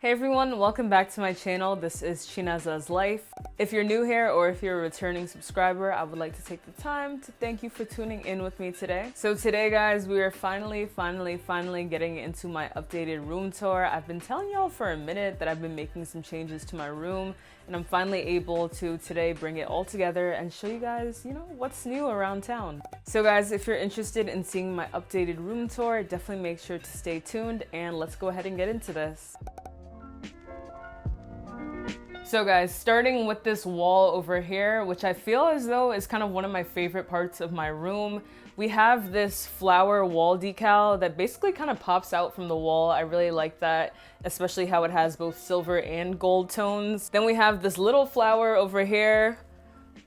Hey everyone, welcome back to my channel. This is Chinaza's Life. If you're new here or if you're a returning subscriber, I would like to take the time to thank you for tuning in with me today. So today guys, we are finally getting into my updated room tour. I've been telling y'all for a minute that I've been making some changes to my room, and I'm finally able to today bring it all together and show you guys, what's new around town. So guys, if you're interested in seeing my updated room tour, definitely make sure to stay tuned and let's go ahead and get into this. So guys, starting with this wall over here, which I feel as though is kind of one of my favorite parts of my room, we have this flower wall decal that basically kind of pops out from the wall. I really like that, especially how it has both silver and gold tones. Then we have this little flower over here.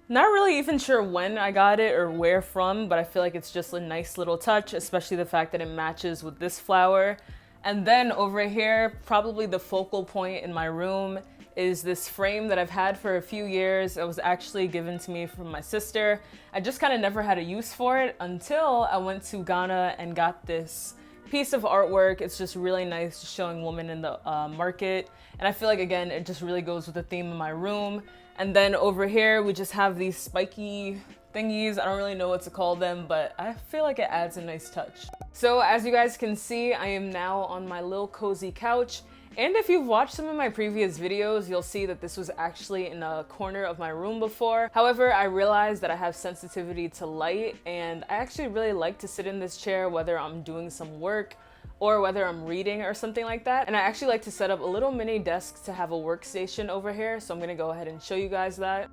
Not really even sure when I got it or where from, but I feel like it's just a nice little touch, especially the fact that it matches with this flower. And then over here, probably the focal point in my room is this frame that I've had for a few years. It was actually given to me from my sister. I just kind of never had a use for it until I went to Ghana and got this piece of artwork. It's just really nice, showing women in the market. And I feel like, again, it just really goes with the theme of my room. And then over here, we just have these spiky thingies. I don't really know what to call them, but I feel like it adds a nice touch. So as you guys can see, I am now on my little cozy couch. And if you've watched some of my previous videos, you'll see that this was actually in a corner of my room before. However, I realized that I have sensitivity to light, and I actually really like to sit in this chair whether I'm doing some work or whether I'm reading or something like that. And I actually like to set up a little mini desk to have a workstation over here, so I'm gonna go ahead and show you guys that.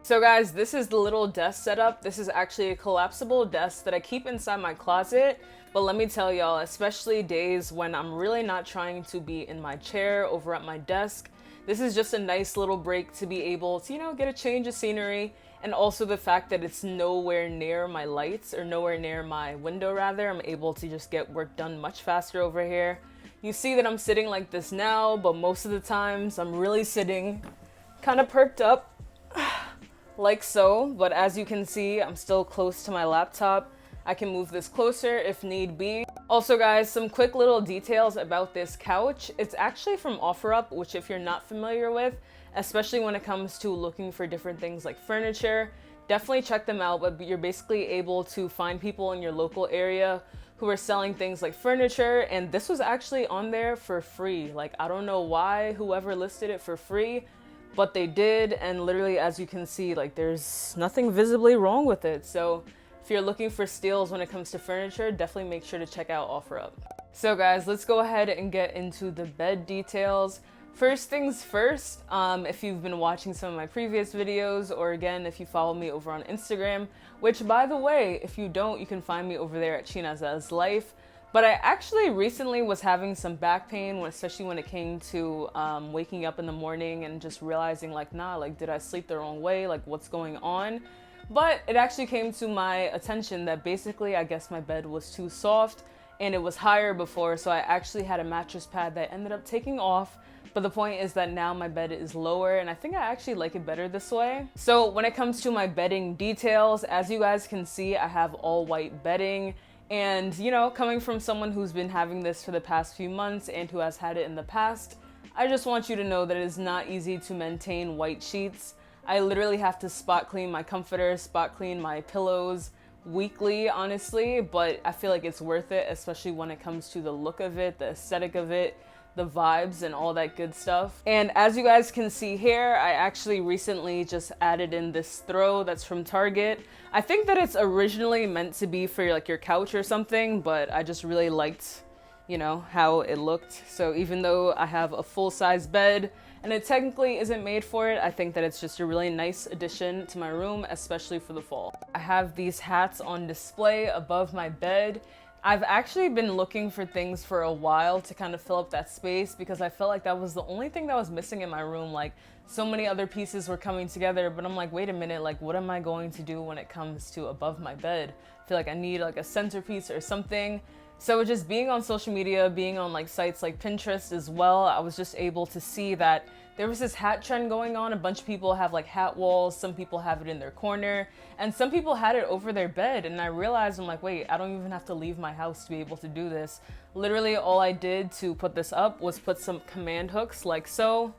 So guys, this is the little desk setup. This is actually a collapsible desk that I keep inside my closet. But let me tell y'all, especially days when I'm really not trying to be in my chair over at my desk, this is just a nice little break to be able to, get a change of scenery. And also the fact that it's nowhere near my lights, or nowhere near my window rather. I'm able to just get work done much faster over here. You see that I'm sitting like this now, but most of the times I'm really sitting kind of perked up like so. But as you can see, I'm still close to my laptop. I can move this closer if need be. Also guys, some quick little details about this couch. It's actually from OfferUp, which if you're not familiar with, especially when it comes to looking for different things like furniture, definitely check them out. But you're basically able to find people in your local area who are selling things like furniture, and this was actually on there for free. Like, I don't know why whoever listed it for free, but they did, and literally as you can see, like, there's nothing visibly wrong with it. So if you're looking for steals when it comes to furniture, definitely make sure to check out OfferUp. So guys, let's go ahead and get into the bed details. First things first, if you've been watching some of my previous videos, or again, if you follow me over on Instagram, which by the way, if you don't, you can find me over there at Chinaza's Life. But I actually recently was having some back pain, especially when it came to waking up in the morning and just realizing like, did I sleep the wrong way? Like, what's going on? But it actually came to my attention that basically, I guess my bed was too soft and it was higher before. So I actually had a mattress pad that I ended up taking off. But the point is that now my bed is lower, and I think I actually like it better this way. So when it comes to my bedding details, as you guys can see, I have all white bedding. And, coming from someone who's been having this for the past few months and who has had it in the past, I just want you to know that it is not easy to maintain white sheets. I literally have to spot clean my comforter, spot clean my pillows weekly, honestly, but I feel like it's worth it, especially when it comes to the look of it, the aesthetic of it, the vibes and all that good stuff. And as you guys can see here, I actually recently just added in this throw that's from Target. I think that it's originally meant to be for like your couch or something, but I just really liked, how it looked. So even though I have a full-size bed and it technically isn't made for it, I think that it's just a really nice addition to my room, especially for the fall. I have these hats on display above my bed. I've actually been looking for things for a while to kind of fill up that space, because I felt like that was the only thing that was missing in my room. Like, so many other pieces were coming together, but I'm like, wait a minute, like, what am I going to do when it comes to above my bed? I feel like I need like a centerpiece or something. So just being on social media, being on like sites like Pinterest as well, I was just able to see that there was this hat trend going on. A bunch of people have like hat walls, some people have it in their corner, and some people had it over their bed. And I realized, I'm like, wait, I don't even have to leave my house to be able to do this. Literally all I did to put this up was put some command hooks like so,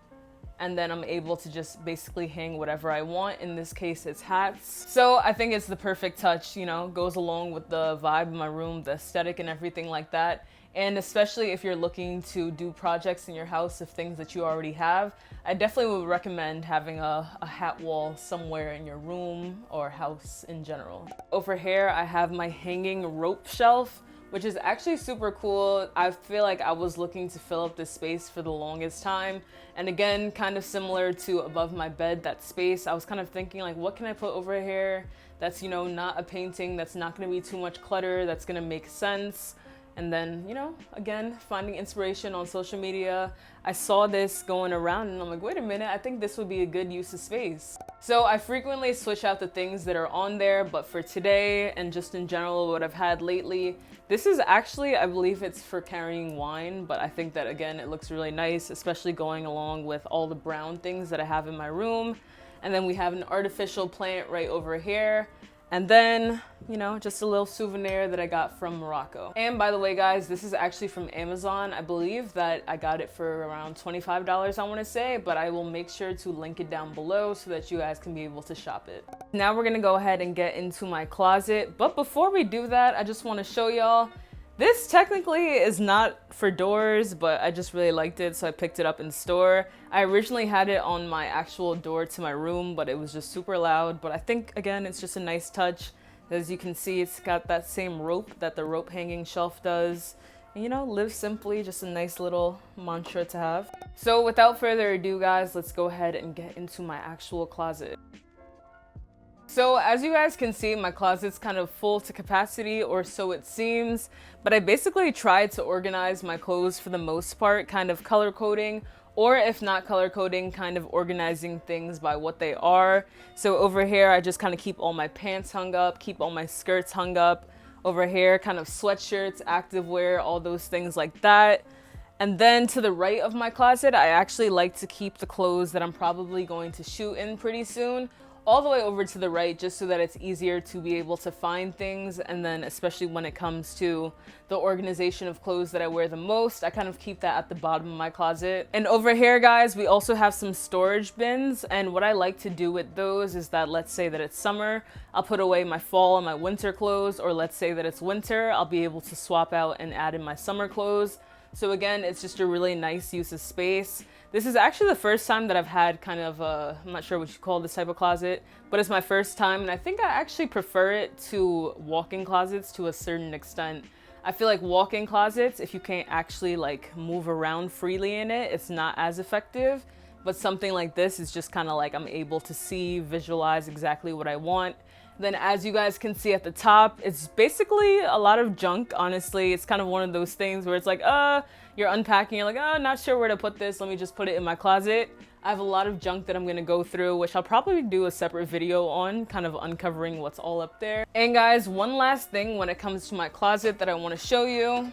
and then I'm able to just basically hang whatever I want. In this case, it's hats. So I think it's the perfect touch, you know, goes along with the vibe of my room, the aesthetic and everything like that. And especially if you're looking to do projects in your house of things that you already have, I definitely would recommend having a hat wall somewhere in your room or house in general. Over here, I have my hanging rope shelf, which is actually super cool. I feel like I was looking to fill up this space for the longest time. And again, kind of similar to above my bed, that space, I was kind of thinking like, what can I put over here that's, you know, not a painting, that's not gonna be too much clutter, that's gonna make sense. And then, you know, again, finding inspiration on social media. I saw this going around and I'm like, wait a minute, I think this would be a good use of space. So I frequently switch out the things that are on there, but for today and just in general, what I've had lately, this is actually, I believe it's for carrying wine, but I think that again, it looks really nice, especially going along with all the brown things that I have in my room. And then we have an artificial plant right over here. And then, you know, just a little souvenir that I got from Morocco. And by the way, guys, this is actually from Amazon. I believe that I got it for around $25, I want to say, but I will make sure to link it down below so that you guys can be able to shop it. Now we're gonna go ahead and get into my closet. But before we do that, I just want to show y'all, this technically is not for doors, but I just really liked it, so I picked it up in store. I originally had it on my actual door to my room, but it was just super loud. But I think, again, it's just a nice touch. As you can see, it's got that same rope that the rope hanging shelf does. And, you know, live simply, just a nice little mantra to have. So without further ado, guys, let's go ahead and get into my actual closet. So as you guys can see, my closet's kind of full to capacity, or so it seems, but I basically tried to organize my clothes for the most part, kind of color coding, or if not color coding, kind of organizing things by what they are. So over here, I just kind of keep all my pants hung up, keep all my skirts hung up. Over here, kind of sweatshirts, activewear, all those things like that. And then to the right of my closet, I actually like to keep the clothes that I'm probably going to shoot in pretty soon, all the way over to the right, just so that it's easier to be able to find things. And then especially when it comes to the organization of clothes that I wear the most, I kind of keep that at the bottom of my closet. And over here, guys, we also have some storage bins. And what I like to do with those is that, let's say that it's summer, I'll put away my fall and my winter clothes, or let's say that it's winter, I'll be able to swap out and add in my summer clothes. So again, it's just a really nice use of space. This is actually the first time that I've had kind of a, I'm not sure what you call this type of closet, but it's my first time, and I think I actually prefer it to walk-in closets to a certain extent. I feel like walk-in closets, if you can't actually like move around freely in it, it's not as effective. But something like this is just kind of like I'm able to see, visualize exactly what I want. Then as you guys can see at the top, it's basically a lot of junk, honestly. It's kind of one of those things where it's like, you're unpacking, you're like, not sure where to put this, let me just put it in my closet. I have a lot of junk that I'm gonna go through, which I'll probably do a separate video on, kind of uncovering what's all up there. And guys, one last thing when it comes to my closet that I wanna show you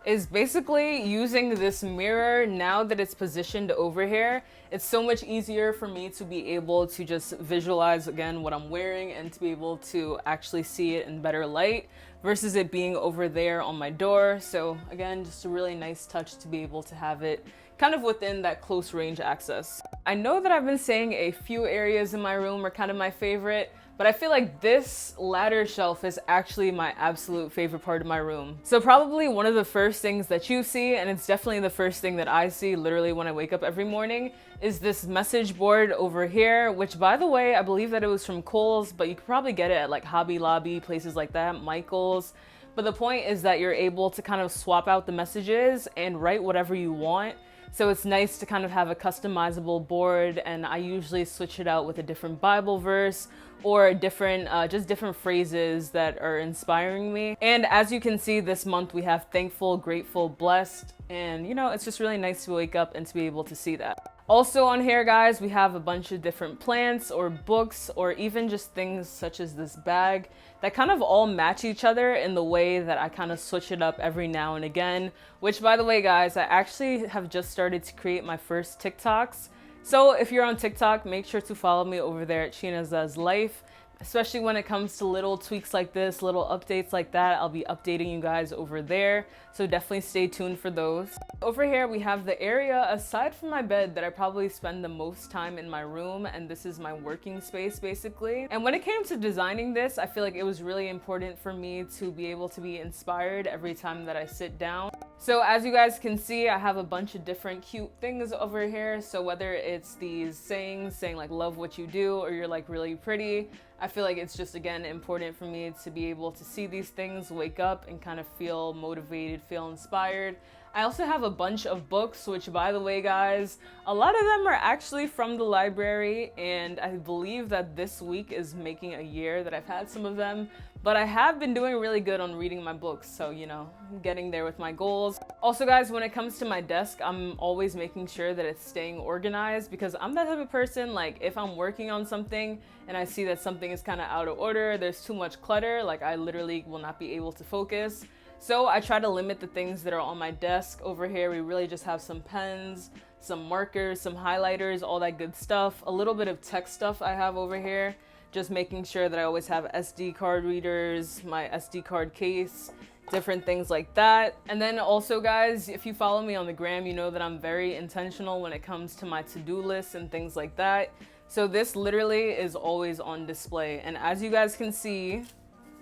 is basically using this mirror. Now that it's positioned over here, it's so much easier for me to be able to just visualize again what I'm wearing and to be able to actually see it in better light versus it being over there on my door. So again, just a really nice touch to be able to have it kind of within that close range access. I know that I've been saying a few areas in my room are kind of my favorite, but I feel like this ladder shelf is actually my absolute favorite part of my room. So probably one of the first things that you see, and it's definitely the first thing that I see literally when I wake up every morning, is this message board over here, which by the way, I believe that it was from Kohl's, but you could probably get it at like Hobby Lobby, places like that, Michael's. But the point is that you're able to kind of swap out the messages and write whatever you want. So it's nice to kind of have a customizable board, and I usually switch it out with a different Bible verse or different, just different phrases that are inspiring me. And as you can see, this month we have thankful, grateful, blessed, and you know, it's just really nice to wake up and to be able to see that. Also on here, guys, we have a bunch of different plants or books or even just things such as this bag that kind of all match each other in the way that I kind of switch it up every now and again, which by the way, guys, I actually have just started to create my first TikToks. So if you're on TikTok, make sure to follow me over there at Sheena Does Life. Especially when it comes to little tweaks like this, little updates like that, I'll be updating you guys over there. So definitely stay tuned for those. Over here, we have the area aside from my bed that I probably spend the most time in my room. And this is my working space basically. And when it came to designing this, I feel like it was really important for me to be able to be inspired every time that I sit down. So as you guys can see, I have a bunch of different cute things over here. So whether it's these sayings saying like love what you do or you're like really pretty, I feel like it's just, again, important for me to be able to see these things, wake up and kind of feel motivated, feel inspired. I also have a bunch of books, which by the way, guys, a lot of them are actually from the library, and I believe that this week is making a year that I've had some of them, but I have been doing really good on reading my books, so you know, I'm getting there with my goals. Also guys, when it comes to my desk, I'm always making sure that it's staying organized because I'm that type of person, like if I'm working on something and I see that something is kind of out of order, there's too much clutter, like I literally will not be able to focus. So I try to limit the things that are on my desk. Over here, we really just have some pens, some markers, some highlighters, all that good stuff. A little bit of tech stuff I have over here. Just making sure that I always have SD card readers, my SD card case, different things like that. And then also guys, if you follow me on the gram, you know that I'm very intentional when it comes to my to-do lists and things like that. So this literally is always on display. And as you guys can see,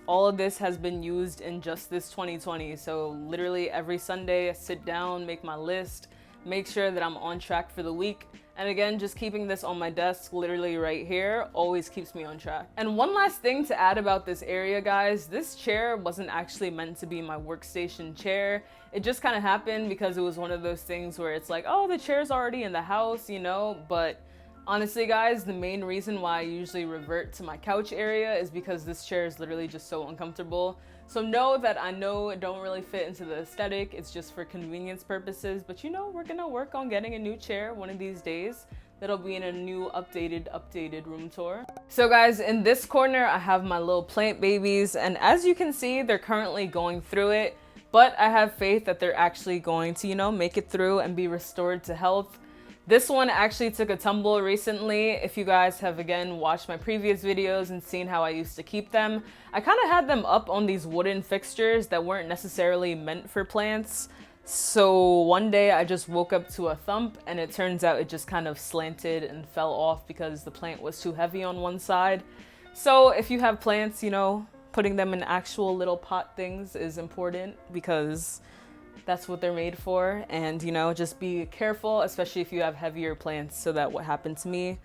all of this has been used in just this 2020. So literally every Sunday I sit down, make my list, make sure that I'm on track for the week. And again, just keeping this on my desk, literally right here, always keeps me on track. And one last thing to add about this area, guys, this chair wasn't actually meant to be my workstation chair. It just kind of happened because it was one of those things where it's like, oh, the chair's already in the house, you know, but honestly, guys, the main reason why I usually revert to my couch area is because this chair is literally just so uncomfortable. So know that I know it don't really fit into the aesthetic. It's just for convenience purposes. But you know, we're gonna work on getting a new chair one of these days. That'll be in a new updated room tour. So guys, in this corner, I have my little plant babies. And as you can see, they're currently going through it. But I have faith that they're actually going to, you know, make it through and be restored to health. This one actually took a tumble recently. If you guys have again watched my previous videos and seen how I used to keep them, I kind of had them up on these wooden fixtures that weren't necessarily meant for plants. So one day I just woke up to a thump and it turns out it just kind of slanted and fell off because the plant was too heavy on one side. So if you have plants, you know, putting them in actual little pot things is important because that's what they're made for. And you know, just be careful, especially if you have heavier plants, so that what happened to me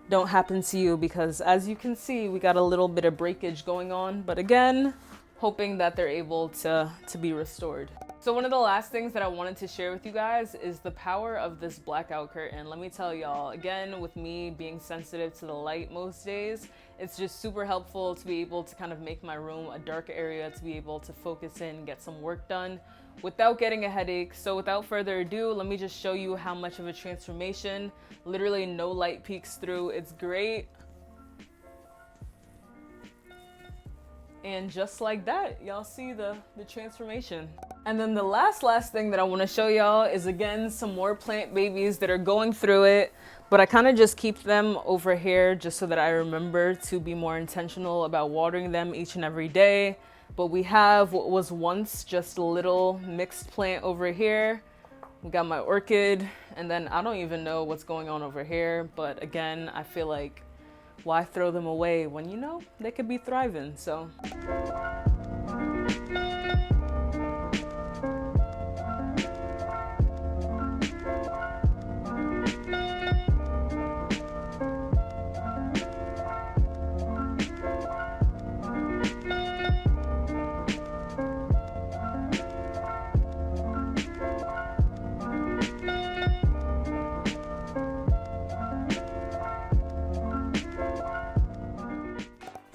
don't happen to you, because as you can see, we got a little bit of breakage going on, but again, hoping that they're able to be restored. So one of the last things that I wanted to share with you guys is the power of this blackout curtain. Let me tell y'all, again, with me being sensitive to the light most days, it's just super helpful to be able to kind of make my room a dark area to be able to focus in, get some work done without getting a headache. So without further ado, let me just show you how much of a transformation. Literally no light peeks through. It's great. And just like that, y'all see the transformation. And then the last thing that I want to show y'all is again some more plant babies that are going through it, but I kind of just keep them over here just so that I remember to be more intentional about watering them each and every day. But we have what was once just a little mixed plant over here. We got my orchid, and then I don't even know what's going on over here, but again, I feel like why throw them away when, you know, they could be thriving, so.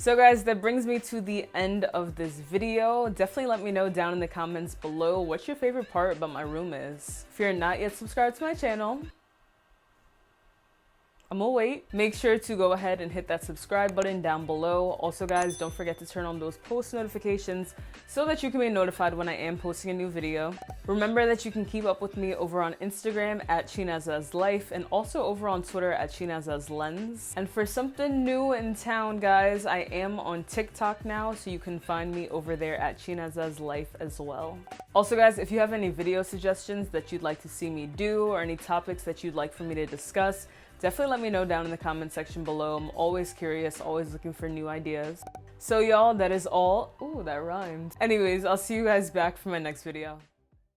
So guys, that brings me to the end of this video. Definitely let me know down in the comments below what your favorite part about my room is. If you're not yet subscribed to my channel, I'm gonna wait. Make sure to go ahead and hit that subscribe button down below. Also guys, don't forget to turn on those post notifications so that you can be notified when I am posting a new video. Remember that you can keep up with me over on Instagram at ChinazazLife and also over on Twitter at ChinazazLens. And for something new in town, guys, I am on TikTok now, so you can find me over there at ChinazazLife as well. Also guys, if you have any video suggestions that you'd like to see me do or any topics that you'd like for me to discuss, definitely let me know down in the comment section below. I'm always curious, always looking for new ideas. So y'all, that is all. Ooh, that rhymed. Anyways, I'll see you guys back for my next video.